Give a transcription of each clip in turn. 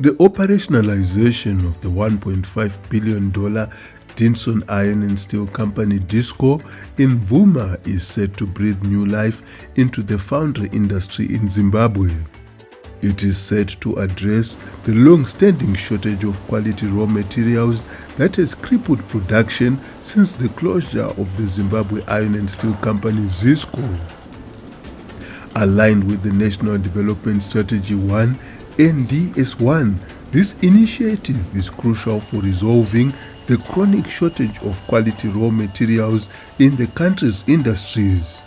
The operationalization of the $1.5 billion Dinson Iron and Steel Company DISCO in Vuma is set to breathe new life into the foundry industry in Zimbabwe. It is set to address the long-standing shortage of quality raw materials that has crippled production since the closure of the Zimbabwe Iron and Steel Company ZISCO. Aligned with the National Development Strategy 1 (NDS1), this initiative is crucial for resolving the chronic shortage of quality raw materials in the country's industries.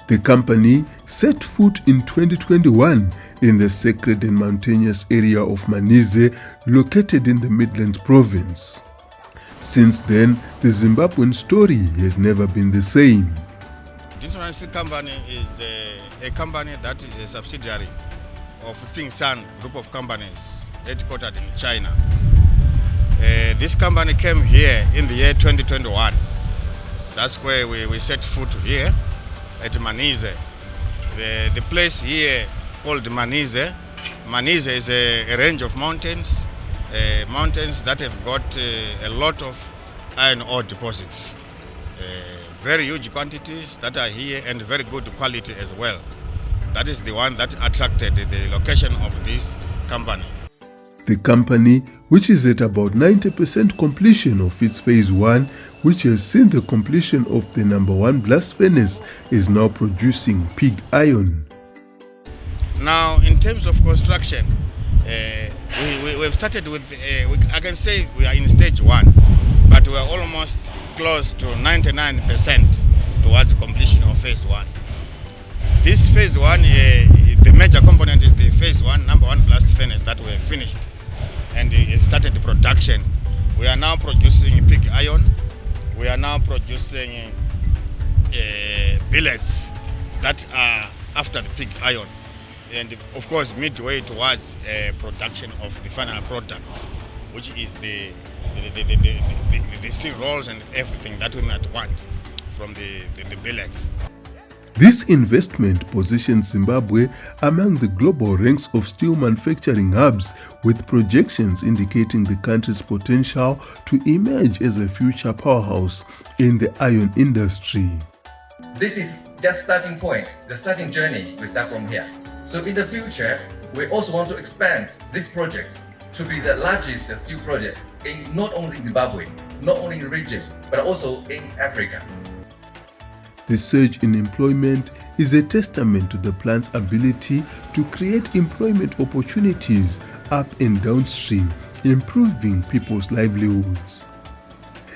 The company set foot in 2021 in the sacred and mountainous area of Manhize, located in the Midlands province. Since then, the Zimbabwean story has never been the same. Dinson company is a company that is a subsidiary of Dinson group of companies headquartered in China. This company came here in the year 2021. That's where we set foot here at Manhize. The place here called Manhize. Manhize is a range of mountains, mountains that have got a lot of iron ore deposits. Very huge quantities that are here and very good quality as well. That is the one that attracted the location of this company. The company, which is at about 90% completion of its phase 1, which has seen the completion of the number 1 blast furnace, is now producing pig iron. Now, in terms of construction, we've started with, I can say we are in stage 1, but we are almost close to 99% towards completion of phase 1. This phase 1, the major component is the phase 1, number 1 blast furnace that we have finished, and it started production. We are now producing pig iron. We are now producing billets that are after the pig iron, and of course midway towards production of the final products, which is the steel rolls and everything that we might want from the billets. This investment positions Zimbabwe among the global ranks of steel manufacturing hubs, with projections indicating the country's potential to emerge as a future powerhouse in the iron industry. This is just starting point, the starting journey. We start from here. So in the future, we also want to expand this project to be the largest steel project in not only Zimbabwe, not only in the region, but also in Africa. The surge in employment is a testament to the plant's ability to create employment opportunities up and downstream, improving people's livelihoods.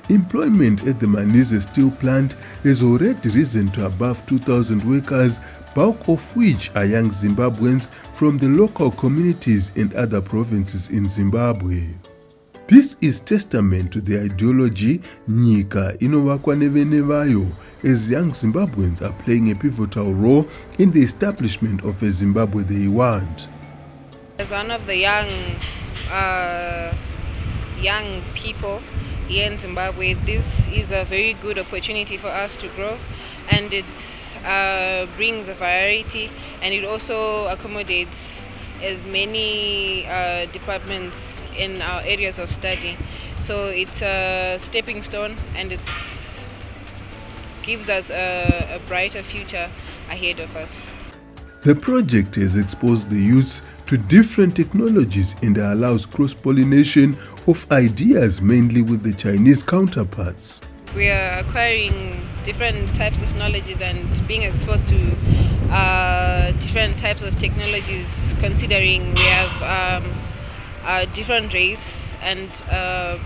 Employment at the Manhize steel plant has already risen to above 2,000 workers, bulk of which are young Zimbabweans from the local communities and other provinces in Zimbabwe. This is testament to the ideology Nyika inovakwa nevene vayo, as young Zimbabweans are playing a pivotal role in the establishment of a Zimbabwe they want. As one of the young people here in Zimbabwe, this is a very good opportunity for us to grow, and it brings a variety, and it also accommodates as many departments in our areas of study. So it's a stepping stone, and it gives us a brighter future ahead of us. The project has exposed the youths to different technologies and allows cross-pollination of ideas, mainly with the Chinese counterparts. We are acquiring different types of knowledges and being exposed to different types of technologies, considering we have a different race and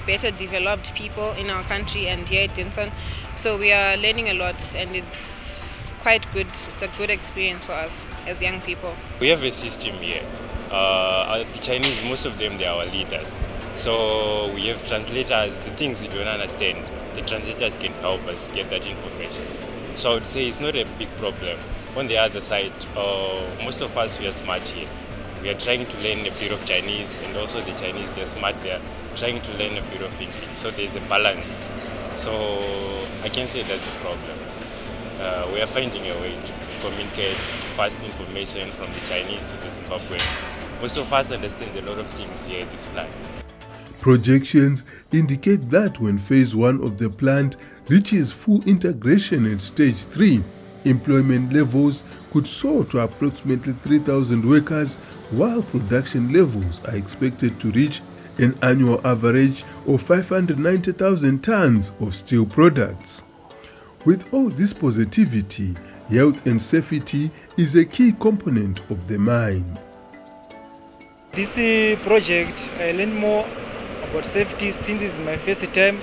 better developed people in our country and here at Dinson. So we are learning a lot, and it's quite good. It's a good experience for us as young people. We have a system here. The Chinese, most of them, they are our leaders. So we have translators. The things we don't understand, the translators can help us get that information. So I would say it's not a big problem. On the other side, most of us, we are smart here. We are trying to learn a bit of Chinese, and also the Chinese, they're smart, they're trying to learn a bit of English. So there's a balance. So I can't say that's a problem. We are finding a way to communicate, pass information from the Chinese to the Zimbabweans. most of us understand a lot of things here at this plant. Projections indicate that when phase 1 of the plant reaches full integration at stage 3, employment levels could soar to approximately 3,000 workers, while production levels are expected to reach an annual average of 590,000 tons of steel products. With all this positivity, health and safety is a key component of the mine. This project, I learned more about safety since it's my first time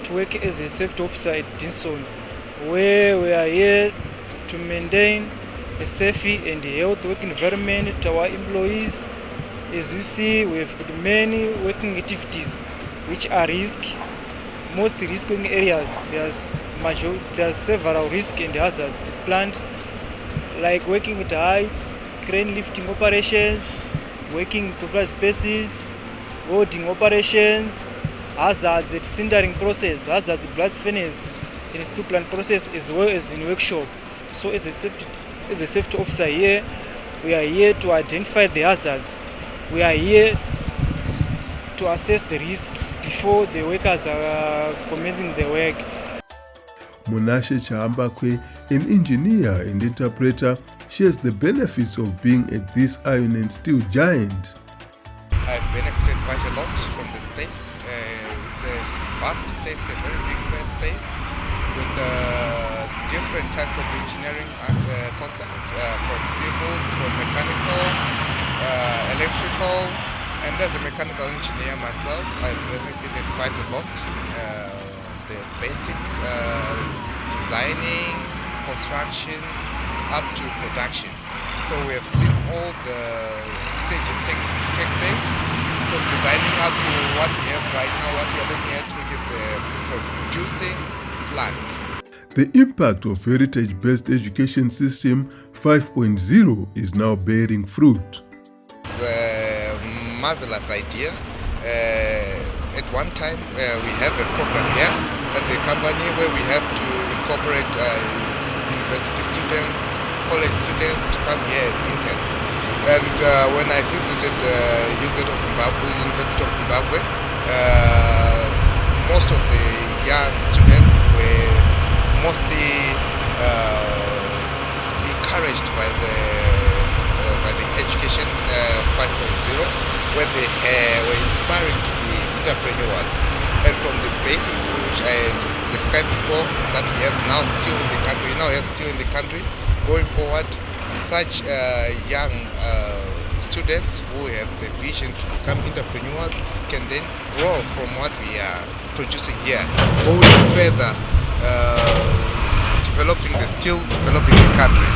to work as a safety officer at Dinson, where we are here to maintain a safe and healthy working environment to our employees. As you see, we have got many working activities which are most risking areas. There are several risks and hazards at this plant, like working at heights, crane lifting operations, working in confined spaces, welding operations, hazards at sintering process, hazards at blast furnace, in steel plant process, as well as in workshop. So as a safety officer here, we are here to identify the hazards. We are here to assess the risk before the workers are commencing their work. Monashe Chahambakwe, an engineer and interpreter, shares the benefits of being at this iron and steel giant. I've benefited quite a lot from this place. It's a vast place, a very big place, with different types of engineering concepts, from civil, from mechanical, electrical, and as a mechanical engineer myself, I've benefited quite a lot. The basic designing, construction, up to production. So we have seen all the stages take place, from designing up to what we have right now, what we are looking at, which is the producing plant. The impact of heritage-based education system 5.0 is now bearing fruit. It's a marvelous idea. At one time, we have a program here at the company where we have to incorporate university students, college students to come here as interns. And when I visited the University of Zimbabwe, most of the young students were mostly encouraged by the education 5.0, where they were inspiring to be entrepreneurs. And from the basis which I described before, that we have now still in the country, going forward, such young students who have the vision to become entrepreneurs can then grow from what we are producing here, going further, developing the country.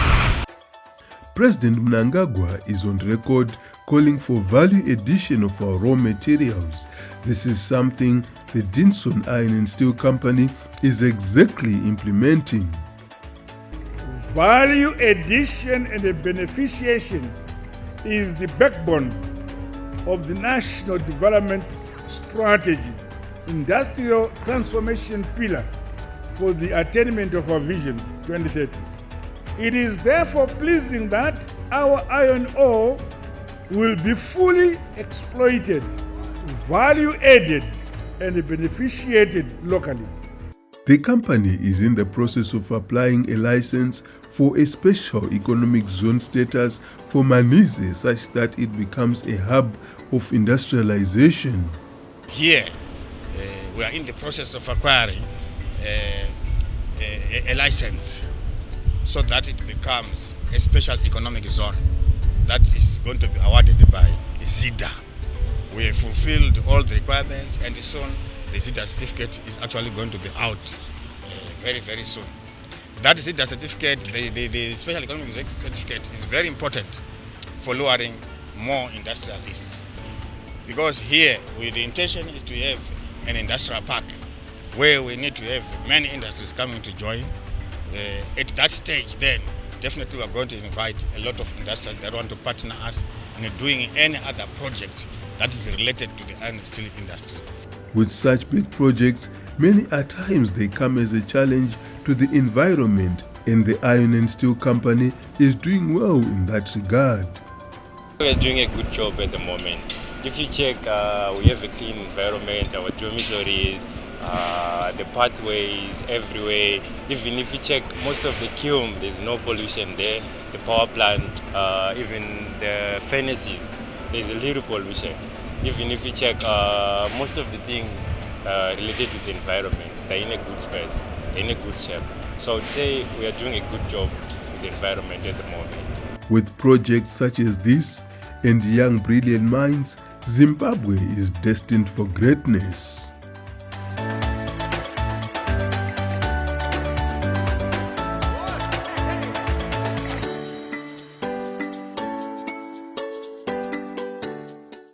President Mnangagwa is on record calling for value addition of our raw materials. This is something the Dinson Iron and Steel Company is exactly implementing. Value addition and the beneficiation is the backbone of the National Development Strategy, industrial transformation pillar for the attainment of our Vision 2030. It is therefore pleasing that our iron ore will be fully exploited, value added, and beneficiated locally. The company is in the process of applying a license for a special economic zone status for Manhize, such that it becomes a hub of industrialization. Here, we are in the process of acquiring a license so that it becomes a special economic zone that is going to be awarded by ZIDA. We have fulfilled all the requirements, and soon the ZIDA certificate is actually going to be out very, very soon. That ZIDA certificate, the special economic certificate, is very important for luring more industrialists. Because here, the intention is to have an industrial park where we need to have many industries coming to join. At that stage, then, definitely we are going to invite a lot of industries that want to partner us in doing any other project that is related to the iron and steel industry. With such big projects, many at times they come as a challenge to the environment, and the Iron and Steel Company is doing well in that regard. We are doing a good job at the moment. If you check, we have a clean environment, our dormitories, the pathways everywhere. Even if you check most of the kiln, there's no pollution there. The power plant, even the furnaces, there's a little pollution. Even if you check most of the things related to the environment, they're in a good space, they're in a good shape. So I would say we are doing a good job with the environment at the moment. With projects such as this and young brilliant minds, Zimbabwe is destined for greatness.